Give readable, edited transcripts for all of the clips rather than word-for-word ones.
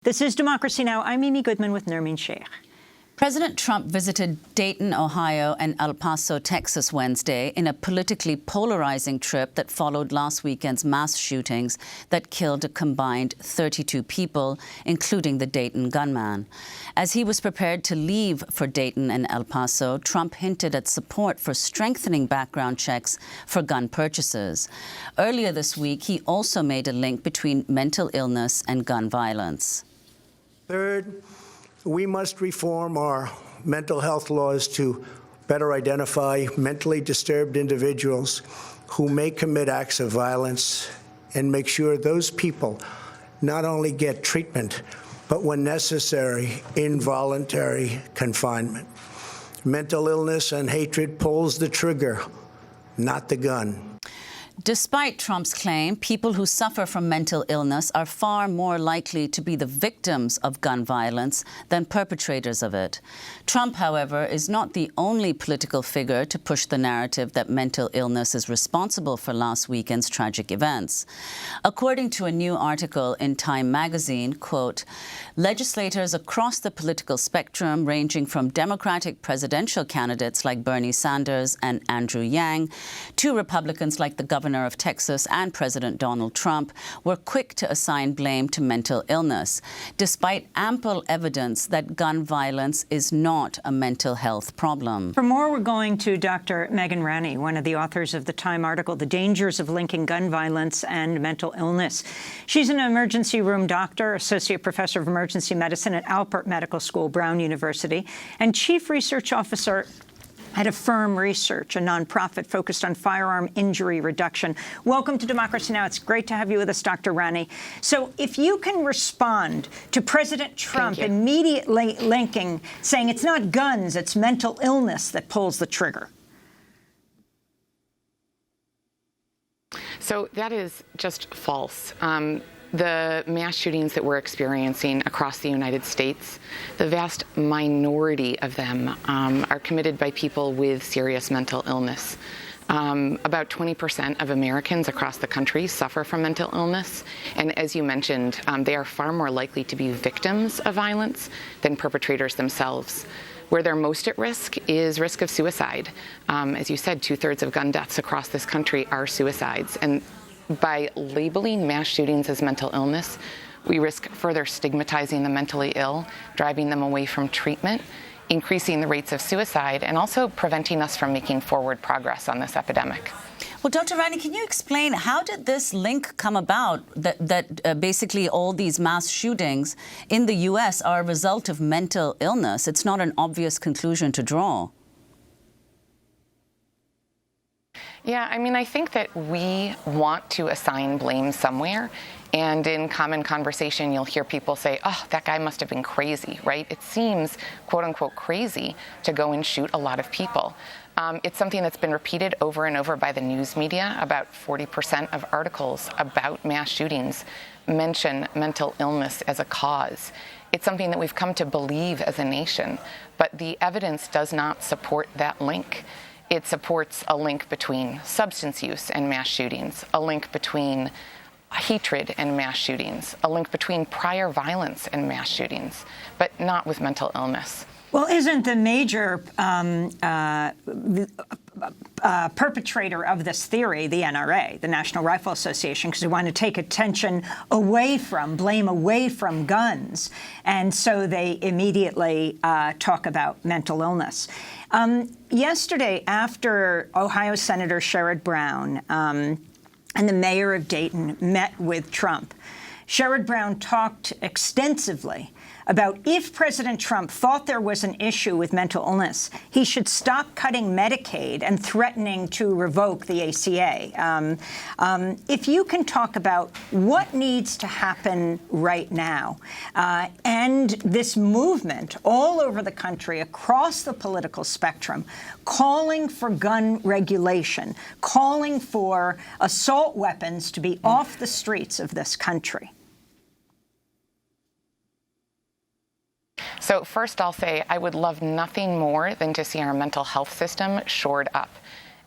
This is Democracy Now! I'm Amy Goodman with Nermeen Sheikh. President Trump visited Dayton, Ohio and El Paso, Texas Wednesday in a politically polarizing trip that followed last weekend's mass shootings that killed a combined 32 people, including the Dayton gunman. As he was prepared to leave for Dayton and El Paso, Trump hinted at support for strengthening background checks for gun purchases. Earlier this week, he also made a link between mental illness and gun violence. Third, we must reform our mental health laws to better identify mentally disturbed individuals who may commit acts of violence and make sure those people not only get treatment, but when necessary, involuntary confinement. Mental illness and hatred pulls the trigger, not the gun. Despite Trump's claim, people who suffer from mental illness are far more likely to be the victims of gun violence than perpetrators of it. Trump, however, is not the only political figure to push the narrative that mental illness is responsible for last weekend's tragic events. According to a new article in Time magazine, quote, legislators across the political spectrum, ranging from Democratic presidential candidates like Bernie Sanders and Andrew Yang to Republicans like the governor of Texas and President Donald Trump, were quick to assign blame to mental illness, despite ample evidence that gun violence is not a mental health problem. For more, we're going to Dr. Megan Ranney, one of the authors of the Time article, The Dangers of Linking Gun Violence and Mental Illness. She's an emergency room doctor, associate professor of emergency medicine at Alpert Medical School, Brown University, and chief research officer at AFFIRM Research, a nonprofit focused on firearm injury reduction. Welcome to Democracy Now! It's great to have you with us, Dr. Ranney. So if you can respond to President Trump immediately saying it's not guns, it's mental illness that pulls the trigger. So that is just false. The mass shootings that we're experiencing across the United States, the vast minority of them are committed by people with serious mental illness. About 20% of Americans across the country suffer from mental illness. And as you mentioned, they are far more likely to be victims of violence than perpetrators themselves. Where they're most at risk is risk of suicide. As you said, 2/3 of gun deaths across this country are suicides. And by labeling mass shootings as mental illness, we risk further stigmatizing the mentally ill, driving them away from treatment, increasing the rates of suicide, and also preventing us from making forward progress on this epidemic. Well, Dr. Ranney, can you explain how did this link come about that basically all these mass shootings in the U.S. are a result of mental illness? It's not an obvious conclusion to draw. Yeah, I mean, I think that we want to assign blame somewhere. And in common conversation, you'll hear people say, oh, that guy must have been crazy, right? It seems, quote unquote, crazy to go and shoot a lot of people. It's something that's been repeated over and over by the news media. About 40% of articles about mass shootings mention mental illness as a cause. It's something that we've come to believe as a nation, but the evidence does not support that link. It supports a link between substance use and mass shootings, a link between hatred and mass shootings, a link between prior violence and mass shootings, but not with mental illness. Well, isn't the major perpetrator of this theory the NRA, the National Rifle Association, because they want to take attention away from, blame away from guns, and so they immediately talk about mental illness. Yesterday, after Ohio Senator Sherrod Brown and the mayor of Dayton met with Trump, Sherrod Brown talked extensively about if President Trump thought there was an issue with mental illness, he should stop cutting Medicaid and threatening to revoke the ACA. If you can talk about what needs to happen right now and this movement all over the country, across the political spectrum, calling for gun regulation, calling for assault weapons to be off the streets of this country. So first, I'll say I would love nothing more than to see our mental health system shored up.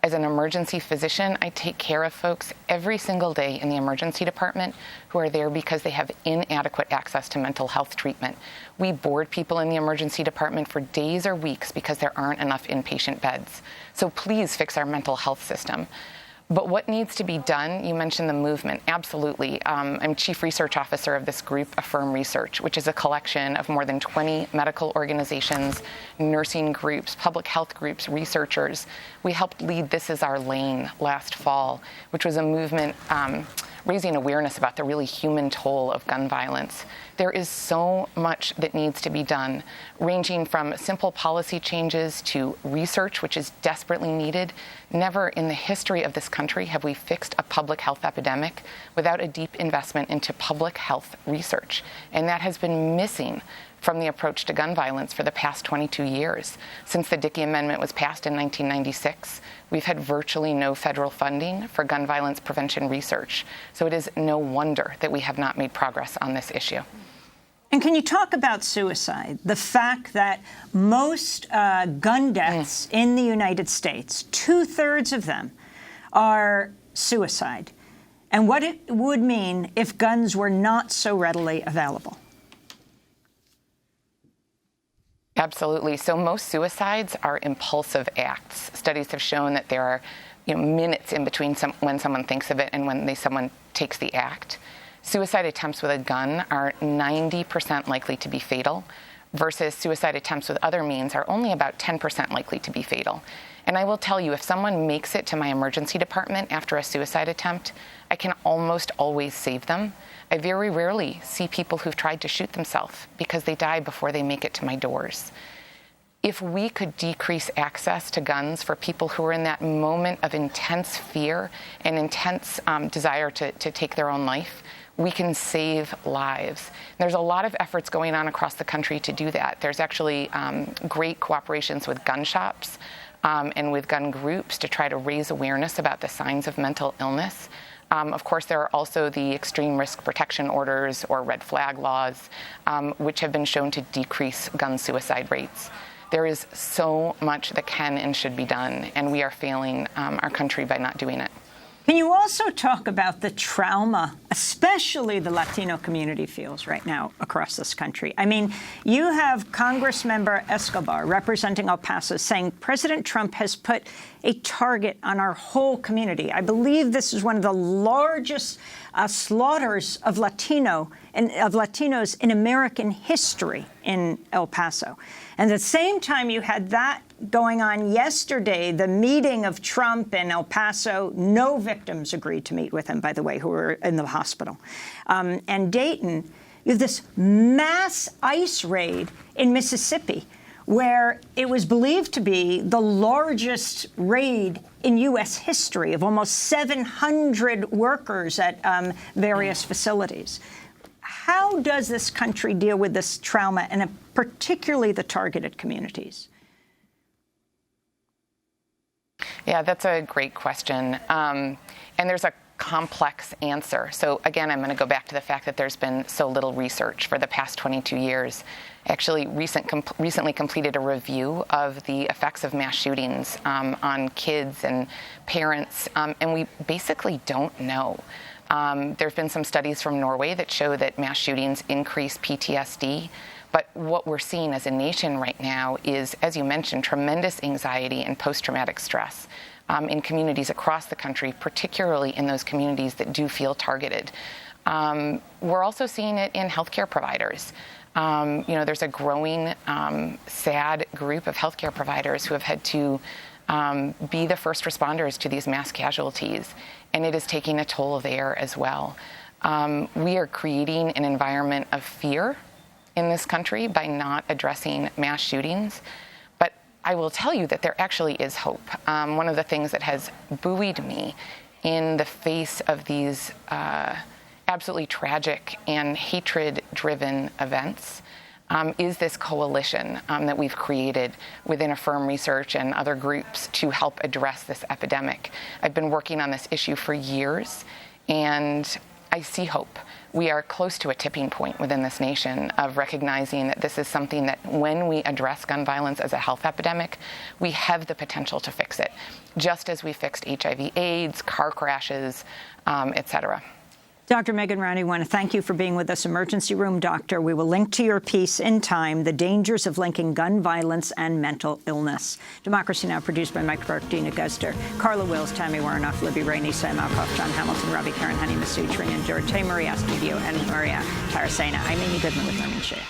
As an emergency physician, I take care of folks every single day in the emergency department who are there because they have inadequate access to mental health treatment. We board people in the emergency department for days or weeks because there aren't enough inpatient beds. So please fix our mental health system. But what needs to be done, you mentioned the movement, absolutely. I'm Chief Research Officer of this group, AFFIRM Research, which is a collection of more than 20 medical organizations, nursing groups, public health groups, researchers. We helped lead This Is Our Lane last fall, which was a movement raising awareness about the really human toll of gun violence. There is so much that needs to be done, ranging from simple policy changes to research, which is desperately needed. Never in the history of this country have we fixed a public health epidemic without a deep investment into public health research. And that has been missing from the approach to gun violence for the past 22 years. Since the Dickey Amendment was passed in 1996, we've had virtually no federal funding for gun violence prevention research. So it is no wonder that we have not made progress on this issue. And can you talk about suicide? The fact that most gun deaths in the United States, 2/3 of them, are suicide, and what it would mean if guns were not so readily available. Absolutely. So most suicides are impulsive acts. Studies have shown that there are minutes in between when someone thinks of it and when someone takes the act. Suicide attempts with a gun are 90% likely to be fatal, versus suicide attempts with other means are only about 10% likely to be fatal. And I will tell you, if someone makes it to my emergency department after a suicide attempt, I can almost always save them. I very rarely see people who've tried to shoot themselves because they die before they make it to my doors. If we could decrease access to guns for people who are in that moment of intense fear and intense desire to take their own life, we can save lives. There's a lot of efforts going on across the country to do that. There's actually great cooperations with gun shops and with gun groups to try to raise awareness about the signs of mental illness. Of course, there are also the extreme risk protection orders or red flag laws, which have been shown to decrease gun suicide rates. There is so much that can and should be done, and we are failing our country by not doing it. Can you also talk about the trauma, especially the Latino community feels right now across this country? I mean, you have Congressmember Escobar representing El Paso saying President Trump has put a target on our whole community. I believe this is one of the largest slaughters of Latinos in American history in El Paso. And at the same time you had that going on yesterday, the meeting of Trump in El Paso, no victims agreed to meet with him, by the way, who were in the hospital. And Dayton, you have this mass ICE raid in Mississippi, where it was believed to be the largest raid in U.S. history of almost 700 workers at various facilities. How does this country deal with this trauma, and particularly the targeted communities? Yeah, that's a great question. And there's a complex answer. So again, I'm going to go back to the fact that there's been so little research for the past 22 years. Actually, recently completed a review of the effects of mass shootings on kids and parents, and we basically don't know. There have been some studies from Norway that show that mass shootings increase PTSD. But what we're seeing as a nation right now is, as you mentioned, tremendous anxiety and post-traumatic stress in communities across the country, particularly in those communities that do feel targeted. We're also seeing it in healthcare providers. There's a growing, sad group of healthcare providers who have had to be the first responders to these mass casualties, and it is taking a toll there as well. We are creating an environment of fear in this country by not addressing mass shootings. But I will tell you that there actually is hope. One of the things that has buoyed me in the face of these absolutely tragic and hatred-driven events is this coalition that we've created within AFFIRM Research and other groups to help address this epidemic. I've been working on this issue for years, and I see hope. We are close to a tipping point within this nation of recognizing that this is something that when we address gun violence as a health epidemic, we have the potential to fix it, just as we fixed HIV/AIDS, car crashes, et cetera. Dr. Megan Ranney, I want to thank you for being with us, Emergency Room Doctor. We will link to your piece in time, The Dangers of Linking Gun Violence and Mental Illness. Democracy Now! Produced by Mike Burke, Dina Guster, Carla Wills, Tammy Warnoff, Libby Rainey, Sam Alcoff, John Hamilton, Robbie Karen, Honey Masood, Tring and George, Tay Maria Estudillo, and Maria Taracena. I'm Amy Goodman with Norman Shea.